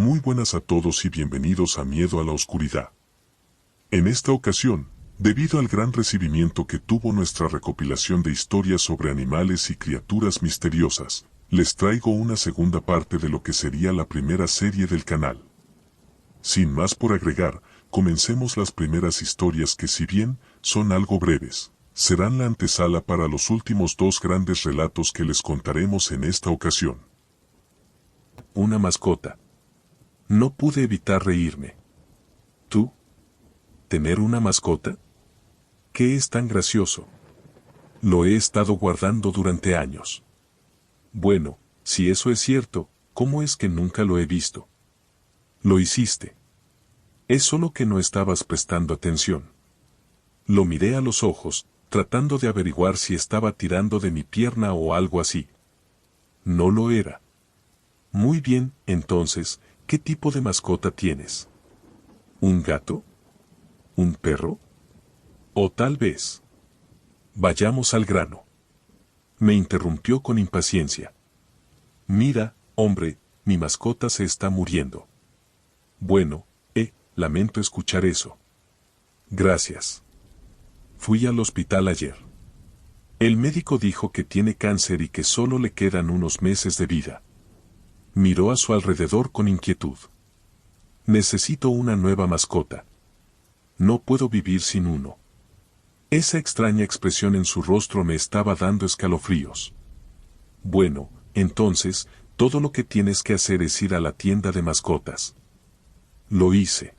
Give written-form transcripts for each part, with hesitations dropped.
Muy buenas a todos y bienvenidos a Miedo a la Oscuridad. En esta ocasión, debido al gran recibimiento que tuvo nuestra recopilación de historias sobre animales y criaturas misteriosas, les traigo una segunda parte de lo que sería la primera serie del canal. Sin más por agregar, comencemos las primeras historias que, si bien son algo breves, serán la antesala para los últimos dos grandes relatos que les contaremos en esta ocasión. Una mascota. No pude evitar reírme. ¿Tú? ¿Tener una mascota? ¿Qué es tan gracioso? Lo he estado guardando durante años. Bueno, si eso es cierto, ¿cómo es que nunca lo he visto? Lo hiciste. Es solo que no estabas prestando atención. Lo miré a los ojos, tratando de averiguar si estaba tirando de mi pierna o algo así. No lo era. Muy bien, entonces, ¿qué tipo de mascota tienes? ¿Un gato? ¿Un perro? ¿O tal vez? Vayamos al grano. Me interrumpió con impaciencia. Mira, hombre, mi mascota se está muriendo. Bueno, lamento escuchar eso. Gracias. Fui al hospital ayer. El médico dijo que tiene cáncer y que solo le quedan unos meses de vida. Miró a su alrededor con inquietud. Necesito una nueva mascota. No puedo vivir sin uno. Esa extraña expresión en su rostro me estaba dando escalofríos. Bueno, entonces, todo lo que tienes que hacer es ir a la tienda de mascotas. Lo hice.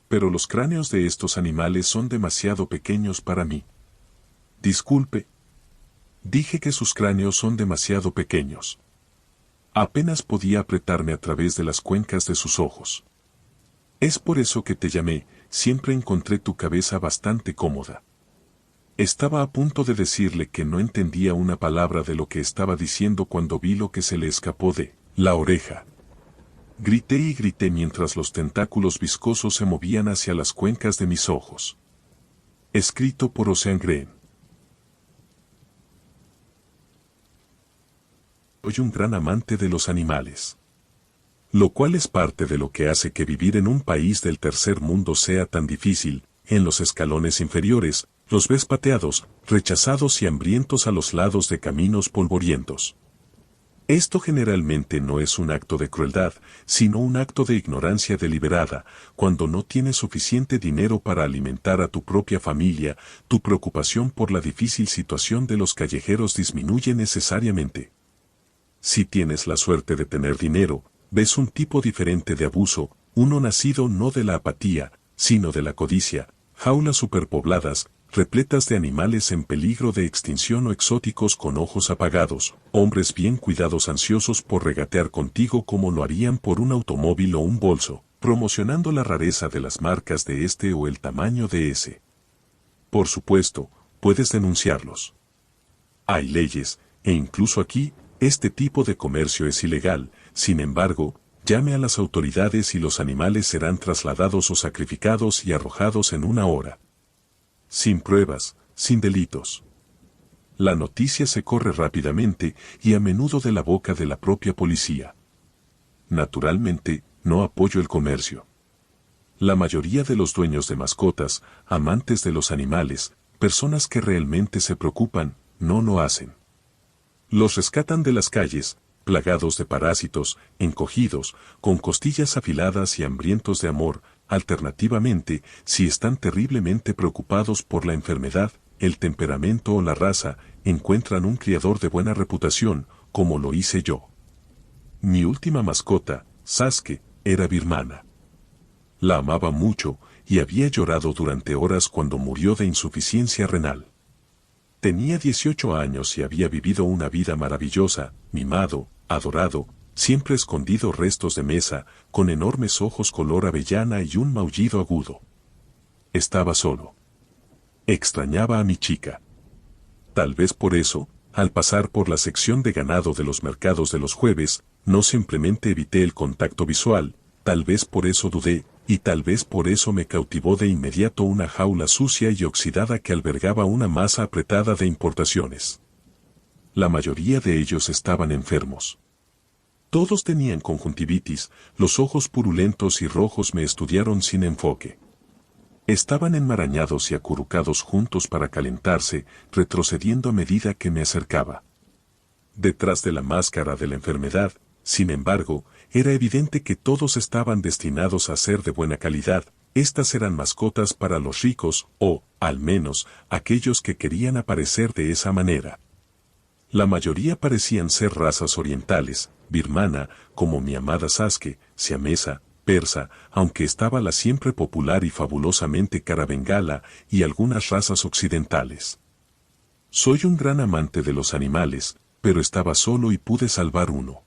Pero los cráneos de estos animales son demasiado pequeños para mí. Disculpe. Dije que sus cráneos son demasiado pequeños. Apenas podía apretarme a través de las cuencas de sus ojos. Es por eso que te llamé, siempre encontré tu cabeza bastante cómoda. Estaba a punto de decirle que no entendía una palabra de lo que estaba diciendo cuando vi lo que se le escapó de la oreja. Grité y grité mientras los tentáculos viscosos se movían hacia las cuencas de mis ojos. Escrito por Ocean Green. Soy un gran amante de los animales. Lo cual es parte de lo que hace que vivir en un país del tercer mundo sea tan difícil. En los escalones inferiores, los ves pateados, rechazados y hambrientos a los lados de caminos polvorientos. Esto generalmente no es un acto de crueldad, sino un acto de ignorancia deliberada. Cuando no tienes suficiente dinero para alimentar a tu propia familia, tu preocupación por la difícil situación de los callejeros disminuye necesariamente. Si tienes la suerte de tener dinero, ves un tipo diferente de abuso, uno nacido no de la apatía, sino de la codicia, jaulas superpobladas, repletas de animales en peligro de extinción o exóticos con ojos apagados, hombres bien cuidados ansiosos por regatear contigo como lo harían por un automóvil o un bolso, promocionando la rareza de las marcas de este o el tamaño de ese. Por supuesto, puedes denunciarlos. Hay leyes, e incluso aquí, este tipo de comercio es ilegal. Sin embargo, llame a las autoridades y los animales serán trasladados o sacrificados y arrojados en una hora. Sin pruebas, sin delitos. La noticia se corre rápidamente y a menudo de la boca de la propia policía. Naturalmente, no apoyo el comercio. La mayoría de los dueños de mascotas, amantes de los animales, personas que realmente se preocupan, no lo hacen. Los rescatan de las calles, plagados de parásitos, encogidos, con costillas afiladas y hambrientos de amor. Alternativamente, si están terriblemente preocupados por la enfermedad, el temperamento o la raza, encuentran un criador de buena reputación, como lo hice yo. Mi última mascota, Sasuke, era birmana. La amaba mucho, y había llorado durante horas cuando murió de insuficiencia renal. Tenía 18 años y había vivido una vida maravillosa, mimado, adorado, siempre escondido restos de mesa, con enormes ojos color avellana y un maullido agudo. Estaba solo. Extrañaba a mi chica. Tal vez por eso, al pasar por la sección de ganado de los mercados de los jueves, no simplemente evité el contacto visual, tal vez por eso dudé, y tal vez por eso me cautivó de inmediato una jaula sucia y oxidada que albergaba una masa apretada de importaciones. La mayoría de ellos estaban enfermos. Todos tenían conjuntivitis, los ojos purulentos y rojos me estudiaron sin enfoque. Estaban enmarañados y acurrucados juntos para calentarse, retrocediendo a medida que me acercaba. Detrás de la máscara de la enfermedad, sin embargo, era evidente que todos estaban destinados a ser de buena calidad. Estas eran mascotas para los ricos, o, al menos, aquellos que querían aparecer de esa manera. La mayoría parecían ser razas orientales, birmana, como mi amada Sasuke, siamesa, persa, aunque estaba la siempre popular y fabulosamente cara bengala, y algunas razas occidentales. Soy un gran amante de los animales, pero estaba solo y pude salvar uno.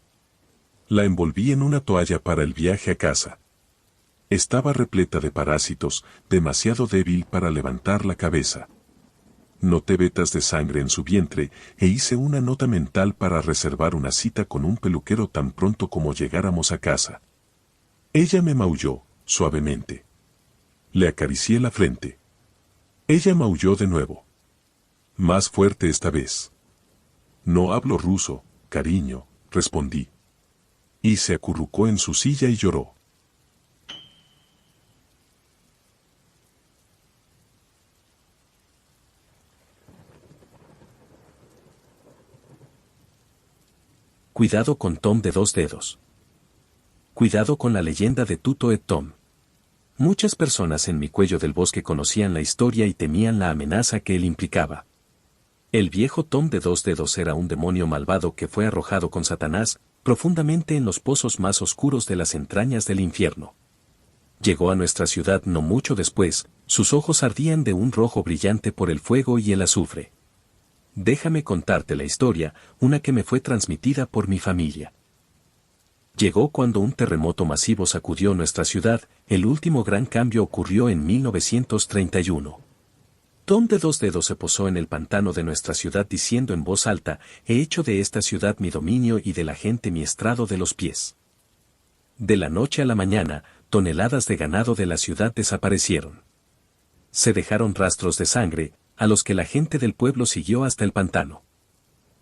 La envolví en una toalla para el viaje a casa. Estaba repleta de parásitos, demasiado débil para levantar la cabeza. Noté vetas de sangre en su vientre e hice una nota mental para reservar una cita con un peluquero tan pronto como llegáramos a casa. Ella me maulló, suavemente. Le acaricié la frente. Ella maulló de nuevo. Más fuerte esta vez. No hablo ruso, cariño, respondí. Y se acurrucó en su silla y lloró. Cuidado con Tom de 2 dedos. Cuidado con la leyenda de Tuto et Tom. Muchas personas en mi cuello del bosque conocían la historia y temían la amenaza que él implicaba. El viejo Tom de 2 dedos era un demonio malvado que fue arrojado con Satanás, profundamente en los pozos más oscuros de las entrañas del infierno. Llegó a nuestra ciudad no mucho después, sus ojos ardían de un rojo brillante por el fuego y el azufre. Déjame contarte la historia, una que me fue transmitida por mi familia. Llegó cuando un terremoto masivo sacudió nuestra ciudad, el último gran cambio ocurrió en 1931. Tom de 2 dedos se posó en el pantano de nuestra ciudad diciendo en voz alta, he hecho de esta ciudad mi dominio y de la gente mi estrado de los pies. De la noche a la mañana, toneladas de ganado de la ciudad desaparecieron. Se dejaron rastros de sangre, a los que la gente del pueblo siguió hasta el pantano.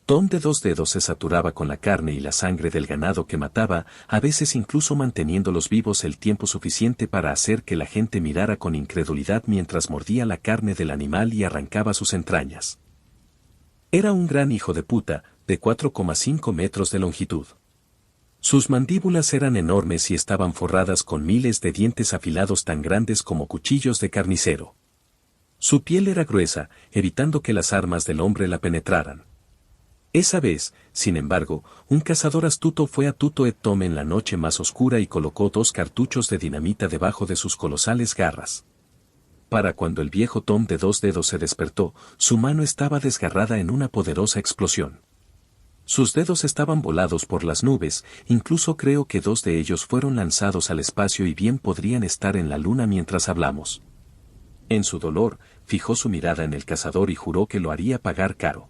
Tom de 2 dedos se saturaba con la carne y la sangre del ganado que mataba, a veces incluso manteniéndolos vivos el tiempo suficiente para hacer que la gente mirara con incredulidad mientras mordía la carne del animal y arrancaba sus entrañas. Era un gran hijo de puta, de 4,5 metros de longitud. Sus mandíbulas eran enormes y estaban forradas con miles de dientes afilados tan grandes como cuchillos de carnicero. Su piel era gruesa, evitando que las armas del hombre la penetraran. Esa vez, sin embargo, un cazador astuto fue a Tuto et Tom en la noche más oscura y colocó 2 cartuchos de dinamita debajo de sus colosales garras. Para cuando el viejo Tom de 2 dedos se despertó, su mano estaba desgarrada en una poderosa explosión. Sus dedos estaban volados por las nubes, incluso creo que 2 de ellos fueron lanzados al espacio y bien podrían estar en la luna mientras hablamos. En su dolor, fijó su mirada en el cazador y juró que lo haría pagar caro.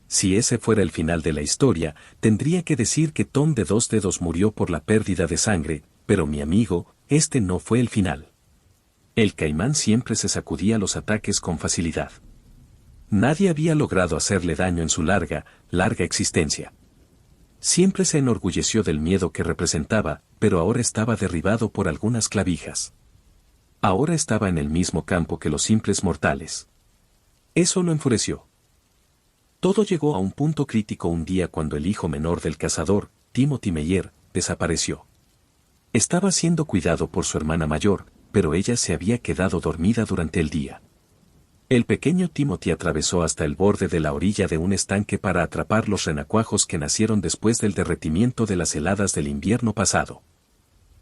Si ese fuera el final de la historia, tendría que decir que Tom de 2 dedos murió por la pérdida de sangre, pero mi amigo, este no fue el final. El caimán siempre se sacudía los ataques con facilidad. Nadie había logrado hacerle daño en su larga existencia. Siempre se enorgulleció del miedo que representaba, pero ahora estaba derribado por algunas clavijas. Ahora estaba en el mismo campo que los simples mortales. Eso lo enfureció. Todo llegó a un punto crítico un día cuando el hijo menor del cazador, Timothy Meyer, desapareció. Estaba siendo cuidado por su hermana mayor, pero ella se había quedado dormida durante el día. El pequeño Timothy atravesó hasta el borde de la orilla de un estanque para atrapar los renacuajos que nacieron después del derretimiento de las heladas del invierno pasado.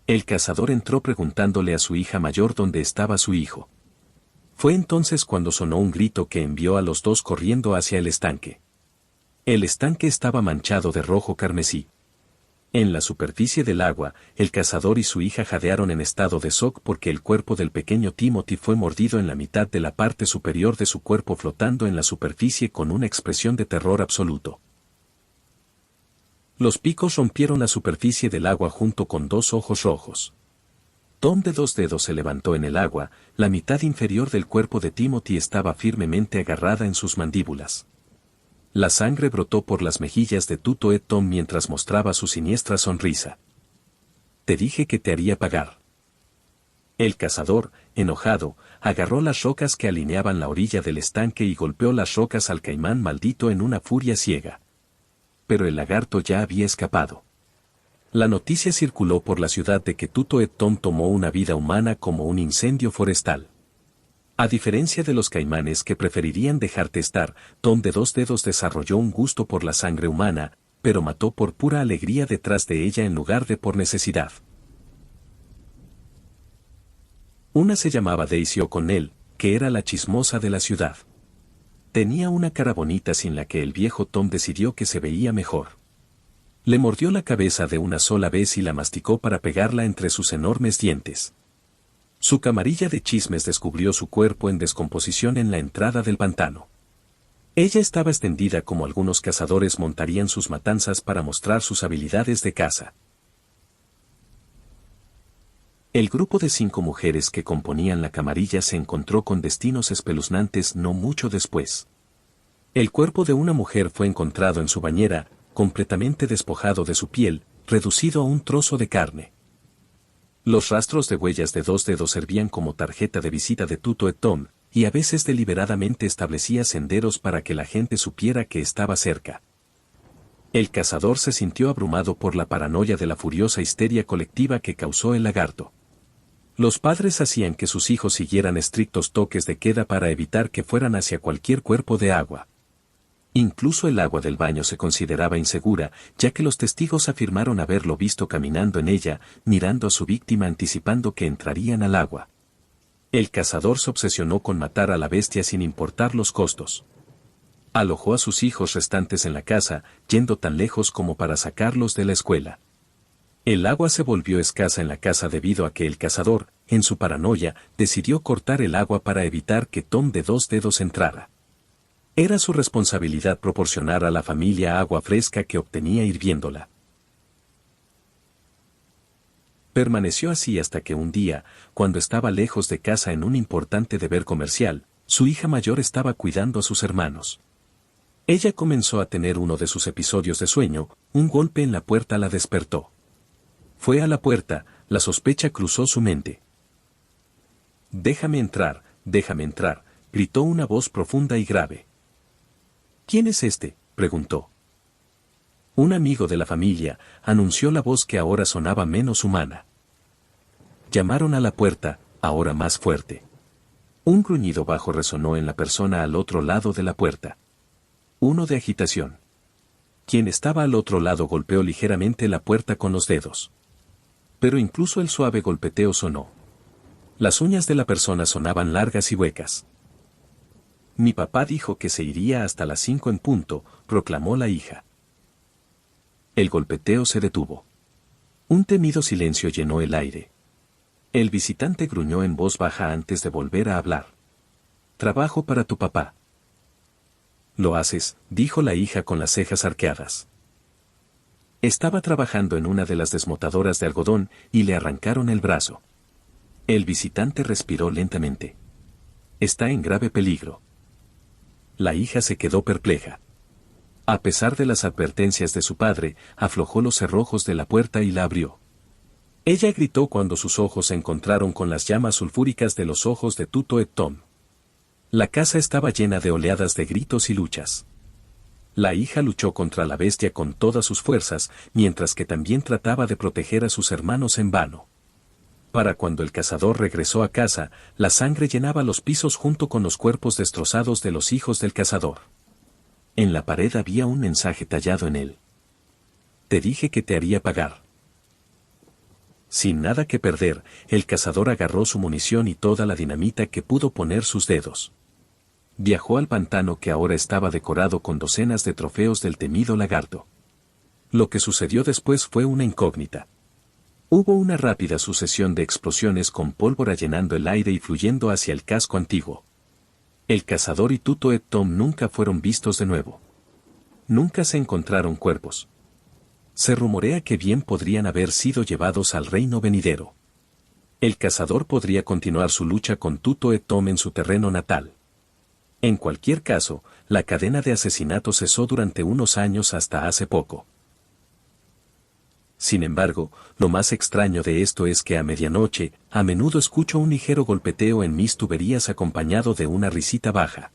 El cazador entró preguntándole a su hija mayor dónde estaba su hijo. Fue entonces cuando sonó un grito que envió a los 2 corriendo hacia el estanque. El estanque estaba manchado de rojo carmesí. En la superficie del agua, el cazador y su hija jadearon en estado de shock porque el cuerpo del pequeño Timothy fue mordido en la mitad de la parte superior de su cuerpo flotando en la superficie con una expresión de terror absoluto. Los picos rompieron la superficie del agua junto con 2 ojos rojos. Tom de 2 dedos se levantó en el agua, la mitad inferior del cuerpo de Timothy estaba firmemente agarrada en sus mandíbulas. La sangre brotó por las mejillas de Tuto et Tom mientras mostraba su siniestra sonrisa. Te dije que te haría pagar. El cazador, enojado, agarró las rocas que alineaban la orilla del estanque y golpeó las rocas al caimán maldito en una furia ciega. Pero el lagarto ya había escapado. La noticia circuló por la ciudad de que Tuto et Tom tomó una vida humana como un incendio forestal. A diferencia de los caimanes que preferirían dejarte estar, Tom de dos dedos desarrolló un gusto por la sangre humana, pero mató por pura alegría detrás de ella en lugar de por necesidad. Una se llamaba Daisy O'Connell, que era la chismosa de la ciudad. Tenía una cara bonita sin la que el viejo Tom decidió que se veía mejor. Le mordió la cabeza de una sola vez y la masticó para pegarla entre sus enormes dientes. Su camarilla de chismes descubrió su cuerpo en descomposición en la entrada del pantano. Ella estaba extendida como algunos cazadores montarían sus matanzas para mostrar sus habilidades de caza. El grupo de 5 mujeres que componían la camarilla se encontró con destinos espeluznantes no mucho después. El cuerpo de una mujer fue encontrado en su bañera, completamente despojado de su piel, reducido a un trozo de carne. Los rastros de huellas de 2 dedos servían como tarjeta de visita de Tuto et Tom, y a veces deliberadamente establecía senderos para que la gente supiera que estaba cerca. El cazador se sintió abrumado por la paranoia de la furiosa histeria colectiva que causó el lagarto. Los padres hacían que sus hijos siguieran estrictos toques de queda para evitar que fueran hacia cualquier cuerpo de agua. Incluso el agua del baño se consideraba insegura, ya que los testigos afirmaron haberlo visto caminando en ella, mirando a su víctima anticipando que entrarían al agua. El cazador se obsesionó con matar a la bestia sin importar los costos. Alojó a sus hijos restantes en la casa, yendo tan lejos como para sacarlos de la escuela. El agua se volvió escasa en la casa debido a que el cazador, en su paranoia, decidió cortar el agua para evitar que Tom de 2 dedos entrara. Era su responsabilidad proporcionar a la familia agua fresca que obtenía hirviéndola. Permaneció así hasta que un día, cuando estaba lejos de casa en un importante deber comercial, su hija mayor estaba cuidando a sus hermanos. Ella comenzó a tener uno de sus episodios de sueño, un golpe en la puerta la despertó. Fue a la puerta, la sospecha cruzó su mente. déjame entrar, gritó una voz profunda y grave. ¿Quién es este?, preguntó. Un amigo de la familia, anunció la voz que ahora sonaba menos humana. Llamaron a la puerta, ahora más fuerte. Un gruñido bajo resonó en la persona al otro lado de la puerta. Uno de agitación. Quien estaba al otro lado golpeó ligeramente la puerta con los dedos. Pero incluso el suave golpeteo sonó. Las uñas de la persona sonaban largas y huecas. Mi papá dijo que se iría hasta las 5 en punto, proclamó la hija. El golpeteo se detuvo. Un temido silencio llenó el aire. El visitante gruñó en voz baja antes de volver a hablar. Trabajo para tu papá. Lo haces, dijo la hija con las cejas arqueadas. Estaba trabajando en una de las desmotadoras de algodón y le arrancaron el brazo. El visitante respiró lentamente. Está en grave peligro. La hija se quedó perpleja. A pesar de las advertencias de su padre, aflojó los cerrojos de la puerta y la abrió. Ella gritó cuando sus ojos se encontraron con las llamas sulfúricas de los ojos de Tuto et Tom. La casa estaba llena de oleadas de gritos y luchas. La hija luchó contra la bestia con todas sus fuerzas, mientras que también trataba de proteger a sus hermanos en vano. Para cuando el cazador regresó a casa, la sangre llenaba los pisos junto con los cuerpos destrozados de los hijos del cazador. En la pared había un mensaje tallado en él. Te dije que te haría pagar. Sin nada que perder, el cazador agarró su munición y toda la dinamita que pudo poner sus dedos. Viajó al pantano que ahora estaba decorado con docenas de trofeos del temido lagarto. Lo que sucedió después fue una incógnita. Hubo una rápida sucesión de explosiones con pólvora llenando el aire y fluyendo hacia el casco antiguo. El cazador y Tuto et Tom nunca fueron vistos de nuevo. Nunca se encontraron cuerpos. Se rumorea que bien podrían haber sido llevados al reino venidero. El cazador podría continuar su lucha con Tuto et Tom en su terreno natal. En cualquier caso, la cadena de asesinatos cesó durante unos años hasta hace poco. Sin embargo, lo más extraño de esto es que a medianoche, a menudo escucho un ligero golpeteo en mis tuberías acompañado de una risita baja.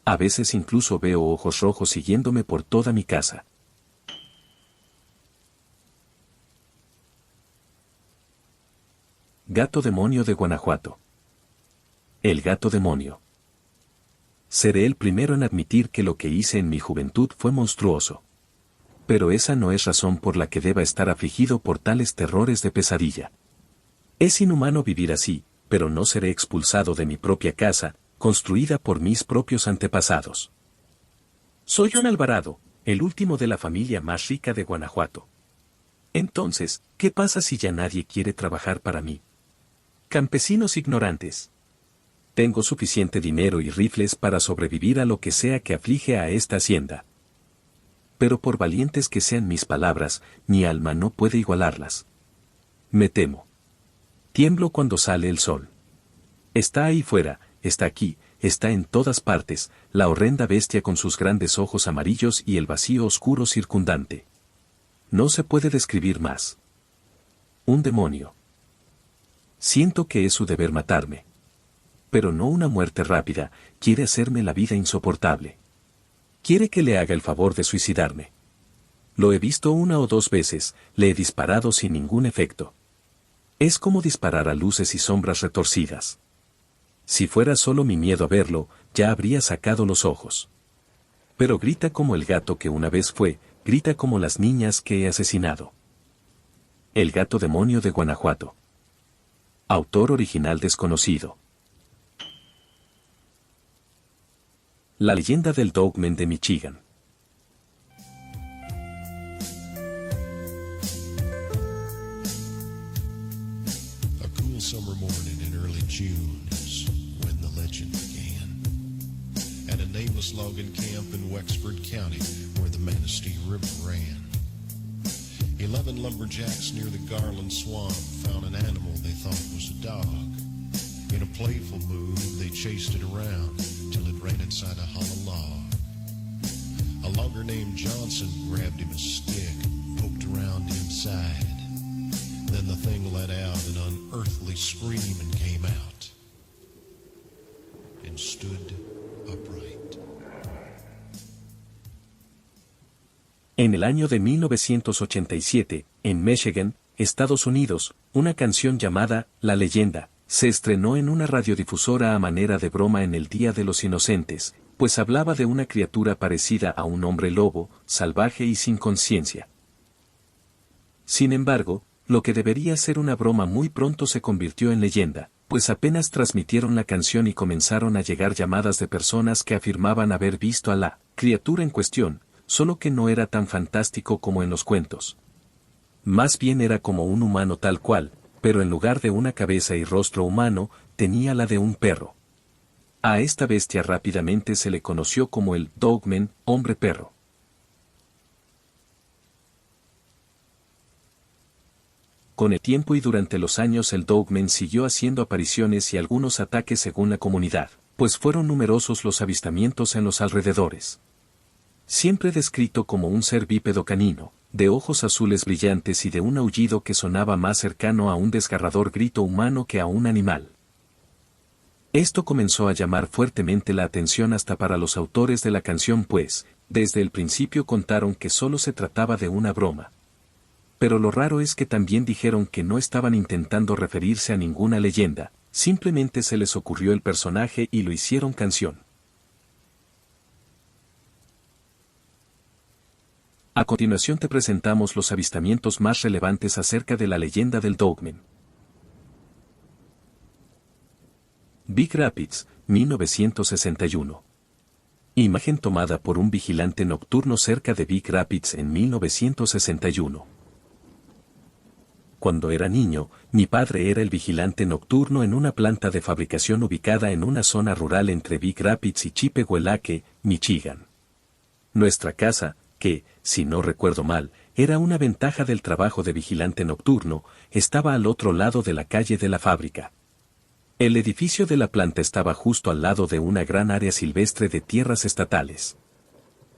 A veces incluso veo ojos rojos siguiéndome por toda mi casa. Gato demonio de Guanajuato. El gato demonio. Seré el primero en admitir que lo que hice en mi juventud fue monstruoso. Pero esa no es razón por la que deba estar afligido por tales terrores de pesadilla. Es inhumano vivir así, pero no seré expulsado de mi propia casa, construida por mis propios antepasados. Soy un Alvarado, el último de la familia más rica de Guanajuato. Entonces, ¿qué pasa si ya nadie quiere trabajar para mí? Campesinos ignorantes. Tengo suficiente dinero y rifles para sobrevivir a lo que sea que aflige a esta hacienda. Pero por valientes que sean mis palabras, mi alma no puede igualarlas. Me temo. Tiemblo cuando sale el sol. Está ahí fuera, está aquí, está en todas partes, la horrenda bestia con sus grandes ojos amarillos y el vacío oscuro circundante. No se puede describir más. Un demonio. Siento que es su deber matarme. Pero no una muerte rápida, quiere hacerme la vida insoportable. Quiere que le haga el favor de suicidarme. Lo he visto 1 o 2 veces, le he disparado sin ningún efecto. Es como disparar a luces y sombras retorcidas. Si fuera solo mi miedo a verlo, ya habría sacado los ojos. Pero grita como el gato que una vez fue, grita como las niñas que he asesinado. El gato demonio de Guanajuato. Autor original desconocido. La leyenda del Dogman de Michigan. A cool summer morning in early June is when the legend began. At a nameless logging camp in Wexford County where the Manistee River ran. 11 lumberjacks near the Garland Swamp found an animal they thought was a dog. In a playful mood, they chased it around till it ran inside a hollow log. A logger named Johnson grabbed him a stick, poked around inside. Then the thing let out an unearthly scream and came out. And stood upright. En el año de 1987, en Michigan, Estados Unidos, una canción llamada La Leyenda se estrenó en una radiodifusora a manera de broma en el Día de los Inocentes, pues hablaba de una criatura parecida a un hombre lobo, salvaje y sin conciencia. Sin embargo, lo que debería ser una broma muy pronto se convirtió en leyenda, pues apenas transmitieron la canción y comenzaron a llegar llamadas de personas que afirmaban haber visto a la criatura en cuestión, solo que no era tan fantástico como en los cuentos. Más bien era como un humano tal cual, pero en lugar de una cabeza y rostro humano, tenía la de un perro. A esta bestia rápidamente se le conoció como el Dogman, hombre perro. Con el tiempo y durante los años el Dogman siguió haciendo apariciones y algunos ataques según la comunidad, pues fueron numerosos los avistamientos en los alrededores. Siempre descrito como un ser bípedo canino, de ojos azules brillantes y de un aullido que sonaba más cercano a un desgarrador grito humano que a un animal. Esto comenzó a llamar fuertemente la atención hasta para los autores de la canción pues, desde el principio contaron que solo se trataba de una broma. Pero lo raro es que también dijeron que no estaban intentando referirse a ninguna leyenda, simplemente se les ocurrió el personaje y lo hicieron canción. A continuación te presentamos los avistamientos más relevantes acerca de la leyenda del Dogman. Big Rapids, 1961. Imagen tomada por un vigilante nocturno cerca de Big Rapids en 1961. Cuando era niño, mi padre era el vigilante nocturno en una planta de fabricación ubicada en una zona rural entre Big Rapids y Chippewa, Michigan. Nuestra casa, que, si no recuerdo mal, era una ventaja del trabajo de vigilante nocturno, estaba al otro lado de la calle de la fábrica. El edificio de la planta estaba justo al lado de una gran área silvestre de tierras estatales.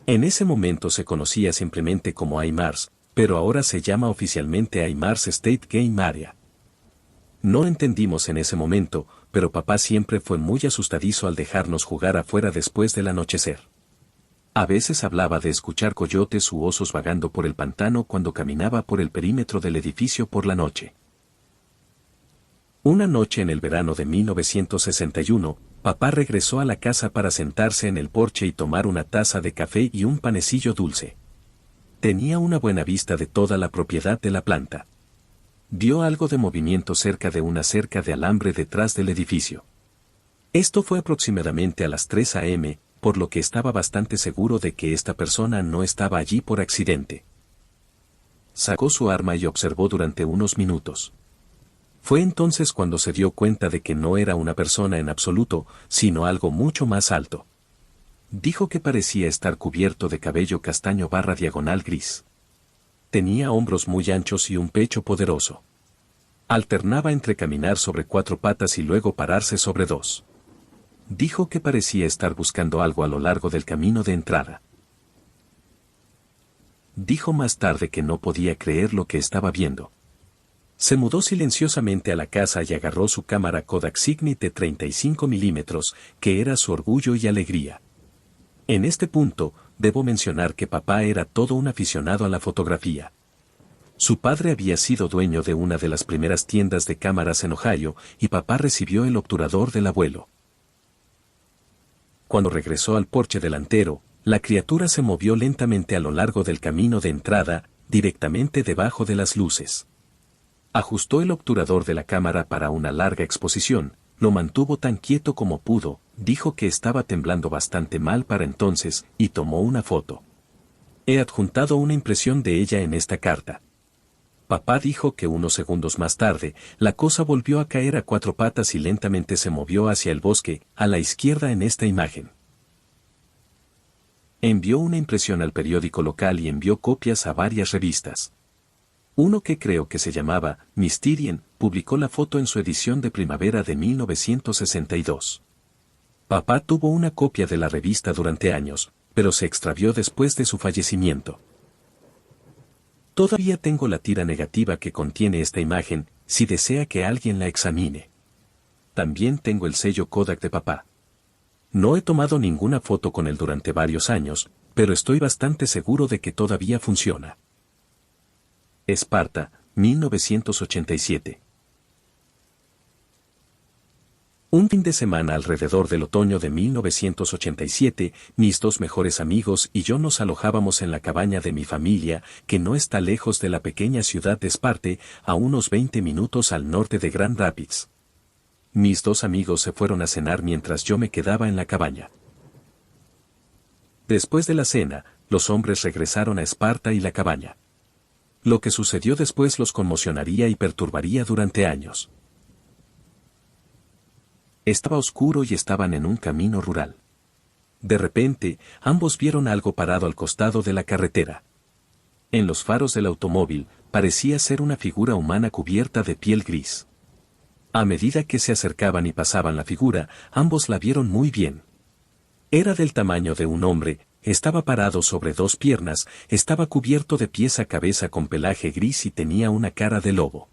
En ese momento se conocía simplemente como Aymars, pero ahora se llama oficialmente Aymars State Game Area. No entendimos en ese momento, pero papá siempre fue muy asustadizo al dejarnos jugar afuera después del anochecer. A veces hablaba de escuchar coyotes u osos vagando por el pantano cuando caminaba por el perímetro del edificio por la noche. Una noche en el verano de 1961, papá regresó a la casa para sentarse en el porche y tomar una taza de café y un panecillo dulce. Tenía una buena vista de toda la propiedad de la planta. Vio algo de movimiento cerca de una cerca de alambre detrás del edificio. Esto fue aproximadamente a las 3 a.m., por lo que estaba bastante seguro de que esta persona no estaba allí por accidente. Sacó su arma y observó durante unos minutos. Fue entonces cuando se dio cuenta de que no era una persona en absoluto, sino algo mucho más alto. Dijo que parecía estar cubierto de cabello castaño / diagonal gris. Tenía hombros muy anchos y un pecho poderoso. Alternaba entre caminar sobre 4 patas y luego pararse sobre 2. Dijo que parecía estar buscando algo a lo largo del camino de entrada. Dijo más tarde que no podía creer lo que estaba viendo. Se mudó silenciosamente a la casa y agarró su cámara Kodak Signet de 35 milímetros, que era su orgullo y alegría. En este punto, debo mencionar que papá era todo un aficionado a la fotografía. Su padre había sido dueño de una de las primeras tiendas de cámaras en Ohio, y papá recibió el obturador del abuelo. Cuando regresó al porche delantero, la criatura se movió lentamente a lo largo del camino de entrada, directamente debajo de las luces. Ajustó el obturador de la cámara para una larga exposición, lo mantuvo tan quieto como pudo, dijo que estaba temblando bastante mal para entonces, y tomó una foto. He adjuntado una impresión de ella en esta carta. Papá dijo que unos segundos más tarde, la cosa volvió a caer a 4 patas y lentamente se movió hacia el bosque, a la izquierda en esta imagen. Envió una impresión al periódico local y envió copias a varias revistas. Uno que creo que se llamaba Mysterian, publicó la foto en su edición de primavera de 1962. Papá tuvo una copia de la revista durante años, pero se extravió después de su fallecimiento. Todavía tengo la tira negativa que contiene esta imagen, si desea que alguien la examine. También tengo el sello Kodak de papá. No he tomado ninguna foto con él durante varios años, pero estoy bastante seguro de que todavía funciona. Esparta, 1987. Un fin de semana alrededor del otoño de 1987, mis 2 mejores amigos y yo nos alojábamos en la cabaña de mi familia, que no está lejos de la pequeña ciudad de Esparta, a unos 20 minutos al norte de Grand Rapids. Mis 2 amigos se fueron a cenar mientras yo me quedaba en la cabaña. Después de la cena, los hombres regresaron a Esparta y la cabaña. Lo que sucedió después los conmocionaría y perturbaría durante años. Estaba oscuro y estaban en un camino rural. De repente, ambos vieron algo parado al costado de la carretera. En los faros del automóvil, parecía ser una figura humana cubierta de piel gris. A medida que se acercaban y pasaban la figura, ambos la vieron muy bien. Era del tamaño de un hombre, estaba parado sobre 2 piernas, estaba cubierto de pies a cabeza con pelaje gris y tenía una cara de lobo.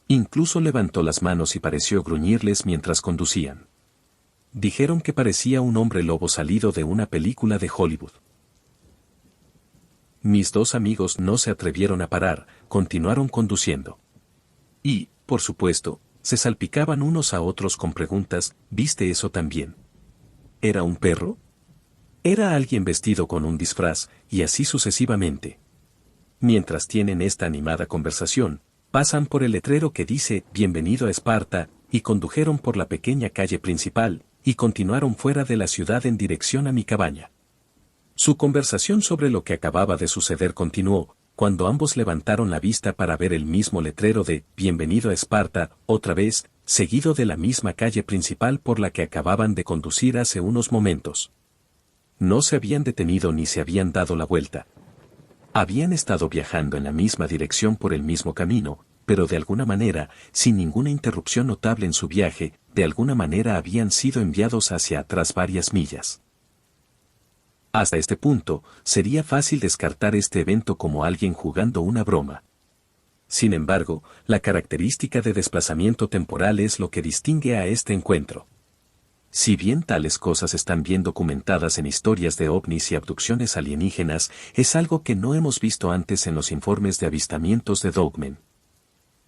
Incluso levantó las manos y pareció gruñirles mientras conducían. Dijeron que parecía un hombre lobo salido de una película de Hollywood. Mis 2 amigos no se atrevieron a parar, continuaron conduciendo. Y, por supuesto, se salpicaban unos a otros con preguntas, ¿viste eso también? ¿Era un perro? ¿Era alguien vestido con un disfraz? Y así sucesivamente. Mientras tienen esta animada conversación, pasan por el letrero que dice «Bienvenido a Esparta», y condujeron por la pequeña calle principal, y continuaron fuera de la ciudad en dirección a mi cabaña. Su conversación sobre lo que acababa de suceder continuó, cuando ambos levantaron la vista para ver el mismo letrero de «Bienvenido a Esparta», otra vez, seguido de la misma calle principal por la que acababan de conducir hace unos momentos. No se habían detenido ni se habían dado la vuelta. Habían estado viajando en la misma dirección por el mismo camino, pero de alguna manera, sin ninguna interrupción notable en su viaje, de alguna manera habían sido enviados hacia atrás varias millas. Hasta este punto, sería fácil descartar este evento como alguien jugando una broma. Sin embargo, la característica de desplazamiento temporal es lo que distingue a este encuentro. Si bien tales cosas están bien documentadas en historias de ovnis y abducciones alienígenas, es algo que no hemos visto antes en los informes de avistamientos de Dogman.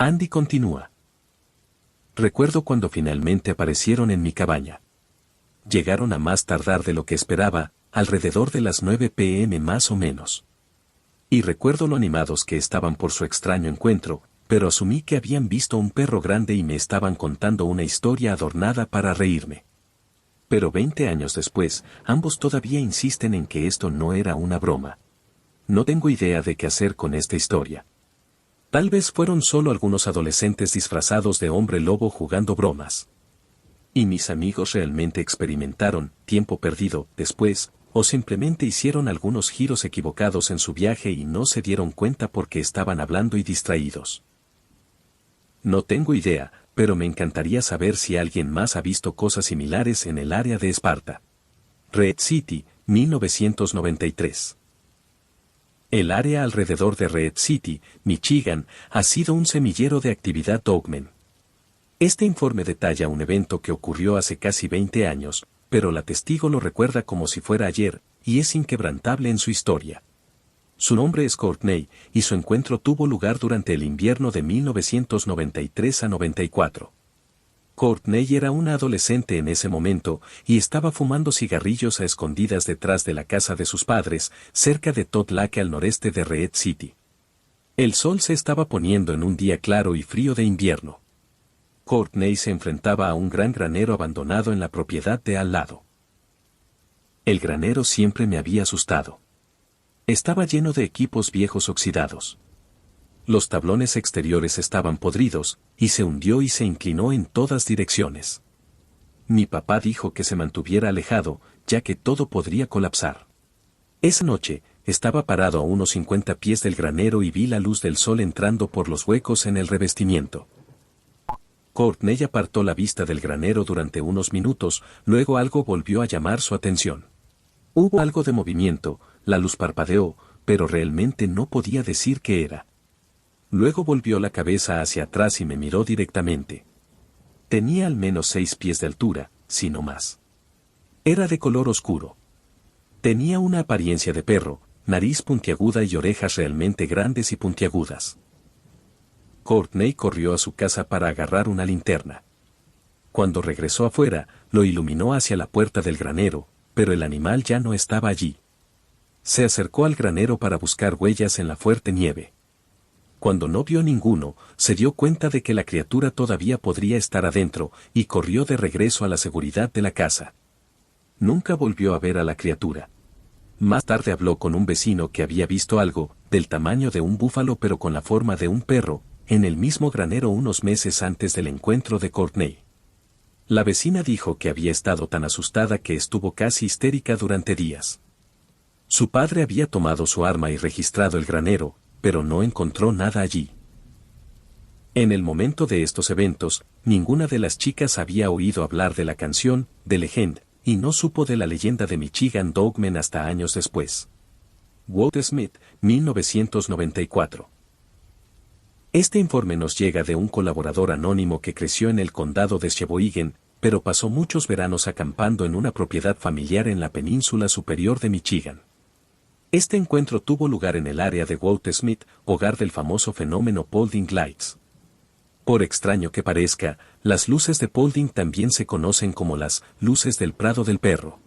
Andy continúa. Recuerdo cuando finalmente aparecieron en mi cabaña. Llegaron a más tardar de lo que esperaba, alrededor de las 9 p.m. más o menos. Y recuerdo lo animados que estaban por su extraño encuentro, pero asumí que habían visto un perro grande y me estaban contando una historia adornada para reírme. Pero 20 años después, ambos todavía insisten en que esto no era una broma. No tengo idea de qué hacer con esta historia. Tal vez fueron solo algunos adolescentes disfrazados de hombre lobo jugando bromas. Y mis amigos realmente experimentaron tiempo perdido después, o simplemente hicieron algunos giros equivocados en su viaje y no se dieron cuenta porque estaban hablando y distraídos. No tengo idea, pero me encantaría saber si alguien más ha visto cosas similares en el área de Esparta. Red City, 1993. El área alrededor de Red City, Michigan, ha sido un semillero de actividad Dogman. Este informe detalla un evento que ocurrió hace casi 20 años, pero la testigo lo recuerda como si fuera ayer, y es inquebrantable en su historia. Su nombre es Courtney, y su encuentro tuvo lugar durante el invierno de 1993 a 94. Courtney era una adolescente en ese momento, y estaba fumando cigarrillos a escondidas detrás de la casa de sus padres, cerca de Todd Lake al noreste de Red City. El sol se estaba poniendo en un día claro y frío de invierno. Courtney se enfrentaba a un gran granero abandonado en la propiedad de al lado. El granero siempre me había asustado. Estaba lleno de equipos viejos oxidados. Los tablones exteriores estaban podridos, y se hundió y se inclinó en todas direcciones. Mi papá dijo que se mantuviera alejado, ya que todo podría colapsar. Esa noche, estaba parado a unos 50 pies del granero y vi la luz del sol entrando por los huecos en el revestimiento. Courtney apartó la vista del granero durante unos minutos, luego algo volvió a llamar su atención. Hubo algo de movimiento, la luz parpadeó, pero realmente no podía decir qué era. Luego volvió la cabeza hacia atrás y me miró directamente. Tenía al menos 6 pies de altura, si no más. Era de color oscuro. Tenía una apariencia de perro, nariz puntiaguda y orejas realmente grandes y puntiagudas. Courtney corrió a su casa para agarrar una linterna. Cuando regresó afuera, lo iluminó hacia la puerta del granero, pero el animal ya no estaba allí. Se acercó al granero para buscar huellas en la fuerte nieve. Cuando no vio ninguno, se dio cuenta de que la criatura todavía podría estar adentro, y corrió de regreso a la seguridad de la casa. Nunca volvió a ver a la criatura. Más tarde habló con un vecino que había visto algo, del tamaño de un búfalo pero con la forma de un perro, en el mismo granero unos meses antes del encuentro de Courtney. La vecina dijo que había estado tan asustada que estuvo casi histérica durante días. Su padre había tomado su arma y registrado el granero, pero no encontró nada allí. En el momento de estos eventos, ninguna de las chicas había oído hablar de la canción, The Legend, y no supo de la leyenda de Michigan Dogman hasta años después. Walt Smith, 1994. Este informe nos llega de un colaborador anónimo que creció en el condado de Sheboygan, pero pasó muchos veranos acampando en una propiedad familiar en la península superior de Michigan. Este encuentro tuvo lugar en el área de Walt Smith, hogar del famoso fenómeno Paulding Lights. Por extraño que parezca, las luces de Paulding también se conocen como las luces del Prado del Perro.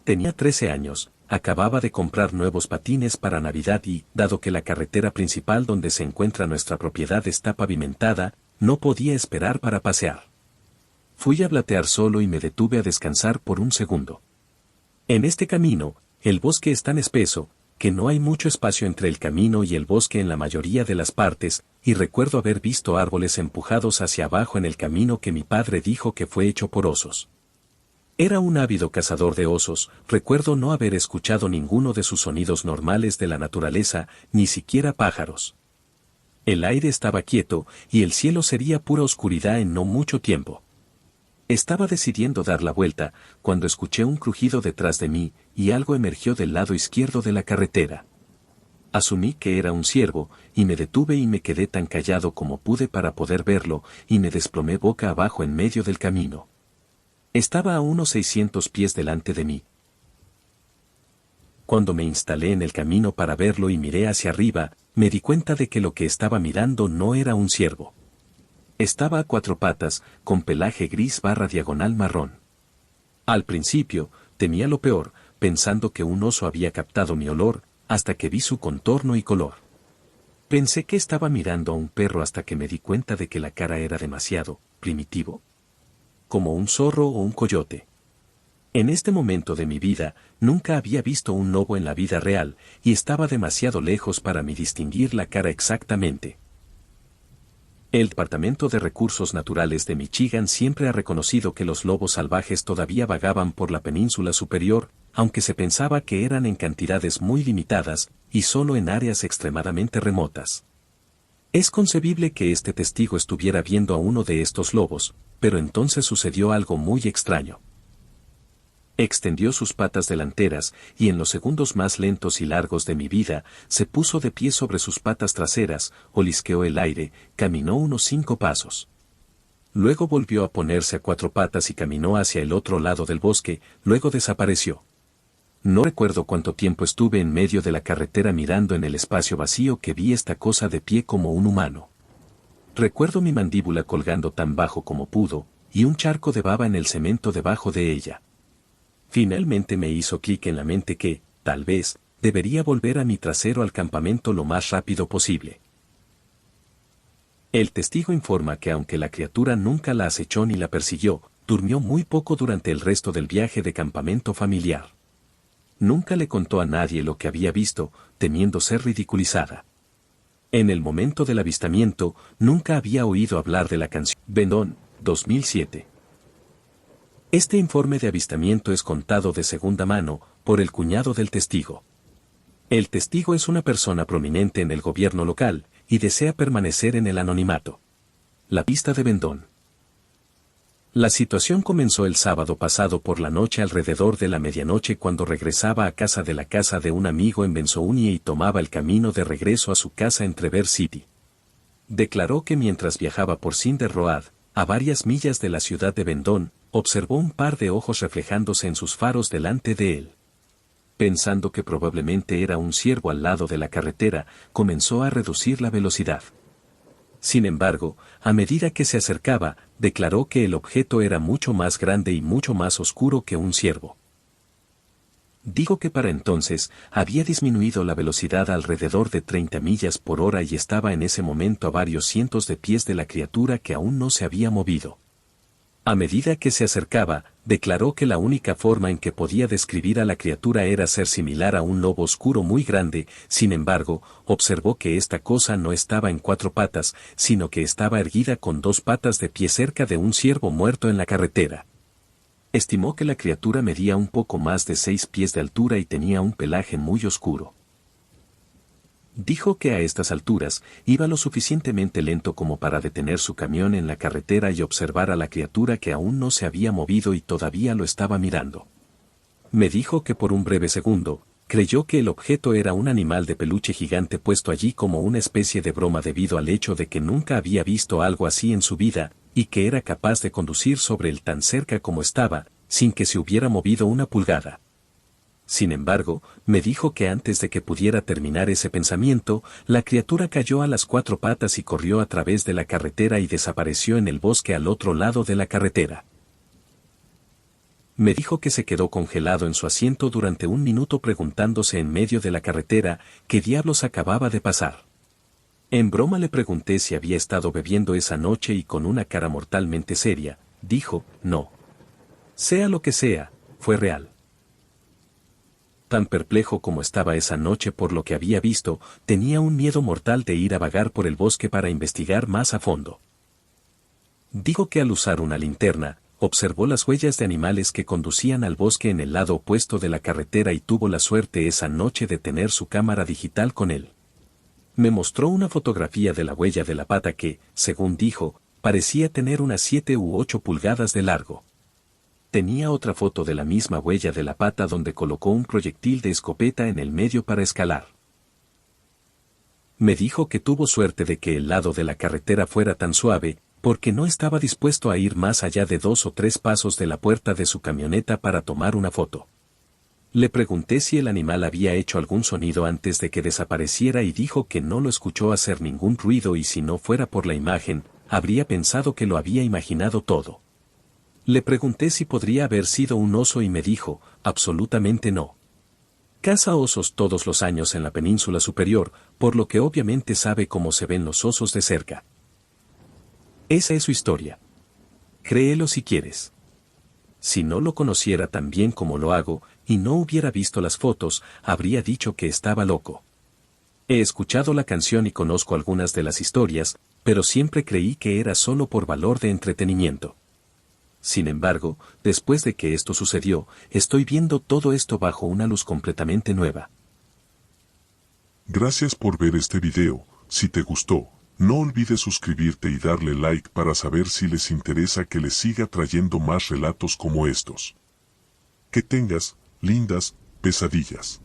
Tenía 13 años, acababa de comprar nuevos patines para Navidad y, dado que la carretera principal donde se encuentra nuestra propiedad está pavimentada, no podía esperar para pasear. Fui a blatear solo y me detuve a descansar por un segundo. En este camino, el bosque es tan espeso, que no hay mucho espacio entre el camino y el bosque en la mayoría de las partes, y recuerdo haber visto árboles empujados hacia abajo en el camino que mi padre dijo que fue hecho por osos. Era un ávido cazador de osos, recuerdo no haber escuchado ninguno de sus sonidos normales de la naturaleza, ni siquiera pájaros. El aire estaba quieto, y el cielo sería pura oscuridad en no mucho tiempo. Estaba decidiendo dar la vuelta, cuando escuché un crujido detrás de mí, y algo emergió del lado izquierdo de la carretera. Asumí que era un ciervo, y me detuve y me quedé tan callado como pude para poder verlo, y me desplomé boca abajo en medio del camino. Estaba a unos 600 pies delante de mí. Cuando me instalé en el camino para verlo y miré hacia arriba, me di cuenta de que lo que estaba mirando no era un ciervo. Estaba a 4 patas, con pelaje gris / diagonal marrón. Al principio, temía lo peor, pensando que un oso había captado mi olor, hasta que vi su contorno y color. Pensé que estaba mirando a un perro hasta que me di cuenta de que la cara era demasiado primitivo. Como un zorro o un coyote. En este momento de mi vida, nunca había visto un lobo en la vida real, y estaba demasiado lejos para mí distinguir la cara exactamente. El Departamento de Recursos Naturales de Michigan siempre ha reconocido que los lobos salvajes todavía vagaban por la península superior, aunque se pensaba que eran en cantidades muy limitadas, y solo en áreas extremadamente remotas. Es concebible que este testigo estuviera viendo a uno de estos lobos, pero entonces sucedió algo muy extraño. Extendió sus patas delanteras, y en los segundos más lentos y largos de mi vida, se puso de pie sobre sus patas traseras, olisqueó el aire, caminó unos 5 pasos. Luego volvió a ponerse a 4 patas y caminó hacia el otro lado del bosque, luego desapareció. No recuerdo cuánto tiempo estuve en medio de la carretera mirando en el espacio vacío que vi esta cosa de pie como un humano. Recuerdo mi mandíbula colgando tan bajo como pudo, y un charco de baba en el cemento debajo de ella. Finalmente me hizo clic en la mente que, tal vez, debería volver a mi trasero al campamento lo más rápido posible. El testigo informa que aunque la criatura nunca la acechó ni la persiguió, durmió muy poco durante el resto del viaje de campamento familiar. Nunca le contó a nadie lo que había visto, temiendo ser ridiculizada. En el momento del avistamiento, nunca había oído hablar de la canción Vendón, 2007. Este informe de avistamiento es contado de segunda mano, por el cuñado del testigo. El testigo es una persona prominente en el gobierno local, y desea permanecer en el anonimato. La pista de Vendón. La situación comenzó el sábado pasado por la noche alrededor de la medianoche cuando regresaba a casa de un amigo en Benzonia y tomaba el camino de regreso a su casa en Traverse City. Declaró que mientras viajaba por Cinder Road, a varias millas de la ciudad de Vendón, observó un par de ojos reflejándose en sus faros delante de él. Pensando que probablemente era un ciervo al lado de la carretera, comenzó a reducir la velocidad. Sin embargo, a medida que se acercaba, declaró que el objeto era mucho más grande y mucho más oscuro que un ciervo. Dijo que para entonces, había disminuido la velocidad alrededor de 30 millas por hora y estaba en ese momento a varios cientos de pies de la criatura que aún no se había movido. A medida que se acercaba, declaró que la única forma en que podía describir a la criatura era ser similar a un lobo oscuro muy grande. Sin embargo, observó que esta cosa no estaba en 4 patas, sino que estaba erguida con 2 patas de pie cerca de un ciervo muerto en la carretera. Estimó que la criatura medía un poco más de 6 pies de altura y tenía un pelaje muy oscuro. Dijo que a estas alturas, iba lo suficientemente lento como para detener su camión en la carretera y observar a la criatura que aún no se había movido y todavía lo estaba mirando. Me dijo que por un breve segundo, creyó que el objeto era un animal de peluche gigante puesto allí como una especie de broma debido al hecho de que nunca había visto algo así en su vida, y que era capaz de conducir sobre él tan cerca como estaba, sin que se hubiera movido una pulgada. Sin embargo, me dijo que antes de que pudiera terminar ese pensamiento, la criatura cayó a las 4 patas y corrió a través de la carretera y desapareció en el bosque al otro lado de la carretera. Me dijo que se quedó congelado en su asiento durante 1 minuto preguntándose en medio de la carretera qué diablos acababa de pasar. En broma le pregunté si había estado bebiendo esa noche y con una cara mortalmente seria, dijo, no. Sea lo que sea, fue real. Tan perplejo como estaba esa noche por lo que había visto, tenía un miedo mortal de ir a vagar por el bosque para investigar más a fondo. Dijo que al usar una linterna, observó las huellas de animales que conducían al bosque en el lado opuesto de la carretera y tuvo la suerte esa noche de tener su cámara digital con él. Me mostró una fotografía de la huella de la pata que, según dijo, parecía tener unas 7 u 8 pulgadas de largo. Tenía otra foto de la misma huella de la pata donde colocó un proyectil de escopeta en el medio para escalar. Me dijo que tuvo suerte de que el lado de la carretera fuera tan suave, porque no estaba dispuesto a ir más allá de 2 o 3 pasos de la puerta de su camioneta para tomar una foto. Le pregunté si el animal había hecho algún sonido antes de que desapareciera y dijo que no lo escuchó hacer ningún ruido y si no fuera por la imagen, habría pensado que lo había imaginado todo. Le pregunté si podría haber sido un oso y me dijo, absolutamente no. Caza osos todos los años en la península superior, por lo que obviamente sabe cómo se ven los osos de cerca. Esa es su historia. Créelo si quieres. Si no lo conociera tan bien como lo hago, y no hubiera visto las fotos, habría dicho que estaba loco. He escuchado la canción y conozco algunas de las historias, pero siempre creí que era solo por valor de entretenimiento. Sin embargo, después de que esto sucedió, estoy viendo todo esto bajo una luz completamente nueva. Gracias por ver este video. Si te gustó, no olvides suscribirte y darle like para saber si les interesa que les siga trayendo más relatos como estos. Que tengas lindas pesadillas.